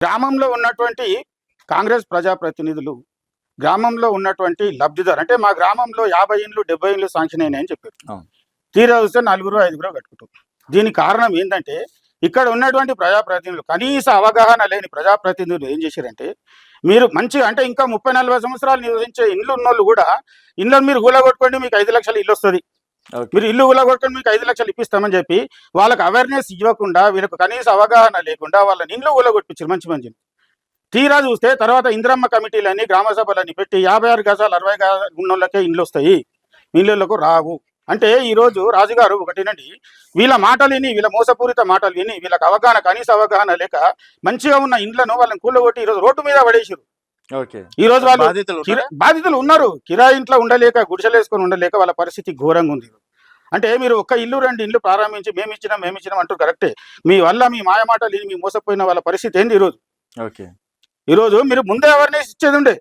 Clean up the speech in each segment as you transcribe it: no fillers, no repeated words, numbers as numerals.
గ్రామంలో ఉన్నటువంటి కాంగ్రెస్ ప్రజాప్రతినిధులు గ్రామంలో ఉన్నటువంటి లబ్ధిదారు అంటే మా గ్రామంలో 50 ఇండ్లు 70 ఇండ్లు శాంక్షన్ అయినాయని చెప్పారు. తీరా చూస్తే 4-5 కట్టుకుంటారు. దీనికి కారణం ఏంటంటే ఇక్కడ ఉన్నటువంటి ప్రజాప్రతినిధులు కనీస అవగాహన లేని ప్రజాప్రతినిధులు ఏం చేశారంటే మీరు మంచిగా అంటే ఇంకా 30-40 సంవత్సరాలు నివసించే ఇండ్లు ఉన్నోళ్ళు కూడా ఇళ్ళని మీరు కూలగొట్టుకోండి మీకు 5 లక్షలు ఇల్లు వస్తుంది, మీరు ఇల్లు కూలగొట్టుకొని మీకు 5 లక్షలు ఇప్పిస్తామని చెప్పి వాళ్ళకి అవేర్నెస్ ఇవ్వకుండా వీళ్ళకు కనీస అవగాహన లేకుండా వాళ్ళని ఇండ్లు కూలగొట్టించారు మంచిని. తీరా చూస్తే తర్వాత ఇంద్రమ్మ కమిటీలని గ్రామ సభలని పెట్టి 56 గజాలు 60 గజాలు ఉన్నోళ్ళకే ఇండ్లు వస్తాయి, ఇళ్ళకు రావు అంటే ఈరోజు రాజుగారు ఒకటినండి వీళ్ళ మాటలు విని వీళ్ళ మోసపూరిత మాటలు విని వీళ్ళకి అవగాహన కనీస అవగాహన లేక మంచిగా ఉన్న ఇండ్లను వాళ్ళని కూలగొట్టి ఈరోజు రోడ్డు మీద పడేసారు. ఈ రోజు వాళ్ళు బాధితులు ఉన్నారు, కిరాయి ఇంట్లో ఉండలేక గుడిసెలు వేసుకొని ఉండలేక వాళ్ళ పరిస్థితి ఘోరంగా ఉంది. అంటే మీరు ఒక్క ఇల్లు 2 ఇండ్లు ప్రారంభించి మేమిచ్చినాం అంటూ కరెక్టే, మీ వల్ల మీ మాయ మాటలు విని మీ మోసపోయిన వాళ్ళ పరిస్థితి ఏంది ఈరోజు మీరు ముందే అవేర్నెస్ ఇచ్చేది ఉండే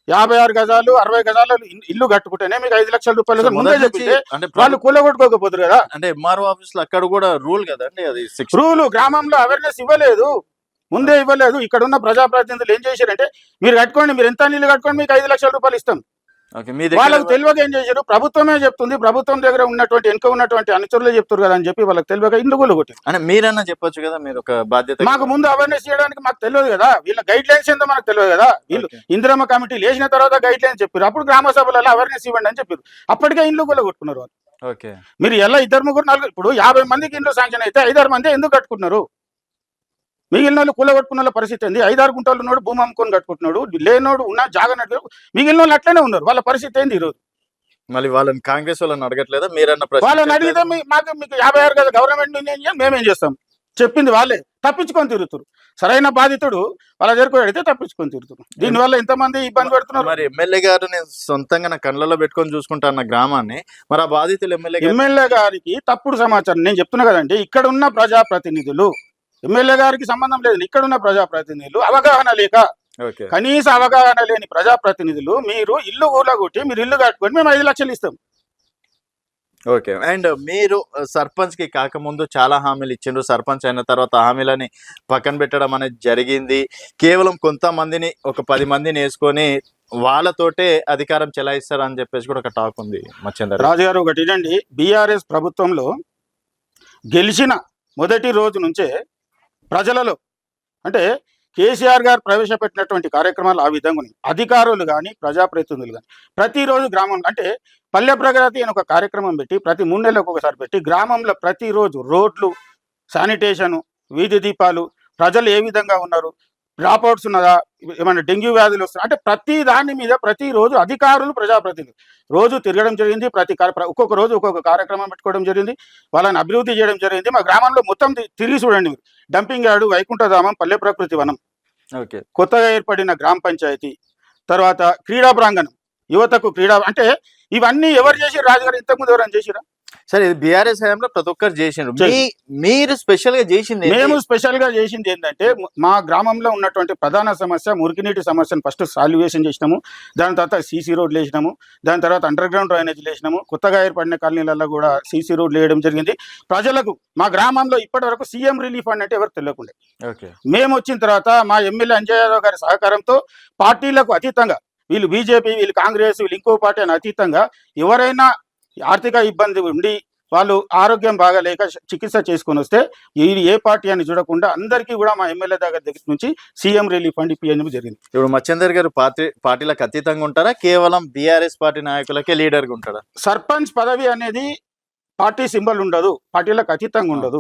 56 గజాలు 60 గజాలు ఇల్లు కట్టుకుంటేనే మీకు 5 లక్షల రూపాయలు ముందే చెప్తే వాళ్ళు కూలగొట్టుకోకపోతారు కదా. అంటే ఎంఆర్ఓ ఆఫీస్ లో అక్కడ కూడా రూల్ కదండి, అది రూల్ గ్రామంలో అవేర్నెస్ ఇవ్వలేదు, ముందే ఇవ్వలేదు. ఇక్కడ ఉన్న ప్రజాప్రతినిధులు ఏం చేశారంటే మీరు కట్టుకోండి, మీరు ఎంత నీళ్ళు కట్టుకోండి మీకు 5 లక్షల రూపాయలు ఇస్తాం. వాళ్ళకి తెలియక ఏం చేశారు, ప్రభుత్వమే చెప్తుంది, ప్రభుత్వం దగ్గర ఉన్నటువంటి వెనుక ఉన్నటువంటి అనుచరులే చెప్తారు కదా అని చెప్పి వాళ్ళకి తెలియక ఇండ్లు కూలగొట్టారు. అంటే మీరన్నా చెప్పొచ్చు కదా, మీరు ఒక బాధ్యత మాకు ముందు అవేర్నెస్ చేయడానికి మాకు తెలియదు కదా, వీళ్ళ గైడ్ లైన్స్ ఏందో మనకు తెలియదు కదా. వీళ్ళు ఇందిరమ్మ కమిటీ లేచిన తర్వాత గైడ్ లైన్స్ చెప్పారు, అప్పుడు గ్రామ సభలలో అవేర్నెస్ ఇవ్వండి అని చెప్పారు. అప్పటికే ఇండ్లు కూలగొట్టుకున్నారు వాళ్ళు. మీరు ఎలా 2-3-4 ఇప్పుడు 50 మందికి ఇండ్లు శాంక్షన్ అయితే 5-6 మంది ఎందుకు కట్టుకుంటున్నారు? మిగిలిన వాళ్ళు కూలగొట్టుకున్న పరిస్థితి ఏంది? 5-6 గుంటలు ఉన్నాడు భూమి అమ్ముకొని కట్టుకుంటున్నాడు, లేనోడు ఉన్న జాగనట్టు మిగిలిన వాళ్ళు అట్లనే ఉన్నారు. వాళ్ళ పరిస్థితి ఏంది ఈరోజు? మళ్ళీ వాళ్ళని కాంగ్రెస్ వాళ్ళని అడగట్లేదా? మీరన్న వాళ్ళని అడిగితే మాకు మీకు 56 కదా గవర్నమెంట్ మేమేం చేస్తాం చెప్పింది వాళ్ళే తప్పించుకొని తిరుగుతారు. సరైన బాధితుడు వాళ్ళ దగ్గరకు అడిగితే తప్పించుకొని తిరుగుతారు. దీనివల్ల ఎంతమంది ఇబ్బంది పెడుతున్నారు. మరి ఎమ్మెల్యే గారు నేను సొంతంగా నా కళ్ళలో పెట్టుకొని చూసుకుంటాను గ్రామాన్ని, మరి ఆ బాధితులు ఎమ్మెల్యే గారికి తప్పుడు సమాచారం నేను చెప్తున్నా కదండి. ఇక్కడ ఉన్న ప్రజాప్రతినిధులు ఎమ్మెల్యే గారికి సంబంధం లేదు, ఇక్కడ ఉన్న ప్రజాప్రతినిధులు అవగాహన లేక కనీస అవగాహన లేని ప్రజాప్రతినిధులు మీరు ఇల్లు కూలగొట్టి మీరు ఇల్లు కట్టుకొని మేము 5 లక్షలు ఇస్తాం. ఓకే. అండ్ మీరు సర్పంచ్ కి కాకముందు చాలా హామీలు ఇచ్చిండ్రు, సర్పంచ్ అయిన తర్వాత హామీలని పక్కన పెట్టడం అనేది జరిగింది. కేవలం కొంతమందిని ఒక 10 మందిని వేసుకొని వాళ్ళతోటే అధికారం చెలాయిస్తారు అని చెప్పేసి కూడా ఒక టాక్ ఉంది. మచ్చేందర్ రాజు గారు ఒకటి ఏంటండి, బీఆర్ఎస్ ప్రభుత్వంలో గెలిచిన మొదటి రోజు నుంచే ప్రజలలో అంటే కేసీఆర్ గారు ప్రవేశపెట్టినటువంటి కార్యక్రమాలు ఆ విధంగా ఉన్నాయి. అధికారులు కానీ ప్రజాప్రతినిధులు కానీ ప్రతిరోజు గ్రామంలో అంటే పల్లె ప్రగతి అని ఒక కార్యక్రమం పెట్టి ప్రతి 3 నెలలకు ఒకసారి పెట్టి గ్రామంలో ప్రతిరోజు రోడ్లు, శానిటేషను, వీధి దీపాలు, ప్రజలు ఏ విధంగా ఉన్నారు, డ్రాప్అవుట్స్ ఉన్నదా, ఏమైనా డెంగ్యూ వ్యాధులు వస్తున్నాయి అంటే ప్రతి దాని మీద ప్రతిరోజు అధికారులు ప్రజాప్రతినిధులు రోజు తిరగడం జరిగింది. ఒక్కొక్క రోజు ఒక్కొక్క కార్యక్రమం పెట్టుకోవడం జరిగింది, వాళ్ళని అభివృద్ధి చేయడం జరిగింది. మా గ్రామంలో మొత్తం తిరిగి చూడండి మీరు, డంపింగ్ యార్డు, వైకుంఠధామం, పల్లె ప్రకృతి వనం, కొత్తగా ఏర్పడిన గ్రామ పంచాయతీ, తర్వాత క్రీడా ప్రాంగణం, యువతకు క్రీడా అంటే ఇవన్నీ ఎవరు చేసిరు? రాజుగారు ఇంతకుముందు ఎవరైనా చేసిరా? సరే, ఇది బీఆర్ఎస్ హయాంలో ప్రతి ఒక్కరు చేసిండ్రు, మీరు స్పెషల్ గా చేసింది? మేము స్పెషల్ గా చేసింది ఏంటంటే మా గ్రామంలో ఉన్నటువంటి ప్రధాన సమస్య మురికినీటి సమస్యను ఫస్ట్ సాల్యువేషన్ చేసినాము. దాని తర్వాత సీసీ రోడ్లు వేసినాము, దాని తర్వాత అండర్ గ్రౌండ్ డ్రైనేజ్ వేసినాము, కొత్తగా ఏర్పడిన కాలనీలలో కూడా సీసీ రోడ్లు వేయడం జరిగింది. ప్రజలకు మా గ్రామంలో ఇప్పటి వరకు సీఎం రిలీఫ్ ఫండ్ అంటే ఎవరు తెలియకుండా మేము వచ్చిన తర్వాత మా ఎమ్మెల్యే అంజయ్ యాదవ్ గారి సహకారంతో పార్టీలకు అతీతంగా వీళ్ళు బీజేపీ, వీళ్ళు కాంగ్రెస్, వీళ్ళు ఇంకో పార్టీ అని అతీతంగా ఎవరైనా ఆర్థిక ఇబ్బంది ఉండి వాళ్ళు ఆరోగ్యం బాగాలేక చికిత్స చేసుకొని వస్తే ఇది ఏ పార్టీ అని చూడకుండా అందరికీ కూడా మా ఎమ్మెల్యే దగ్గర నుంచి సీఎం రిలీఫ్ ఫండ్ ఇప్పించడం జరిగింది. ఇప్పుడు మచ్చేందర్ గారు పార్టీలకు అతీతంగా ఉంటారా, కేవలం బీఆర్ఎస్ పార్టీ నాయకులకే లీడర్గా ఉంటారా? సర్పంచ్ పదవి అనేది పార్టీ సింబల్ ఉండదు, పార్టీలకు అతీతంగా ఉండదు.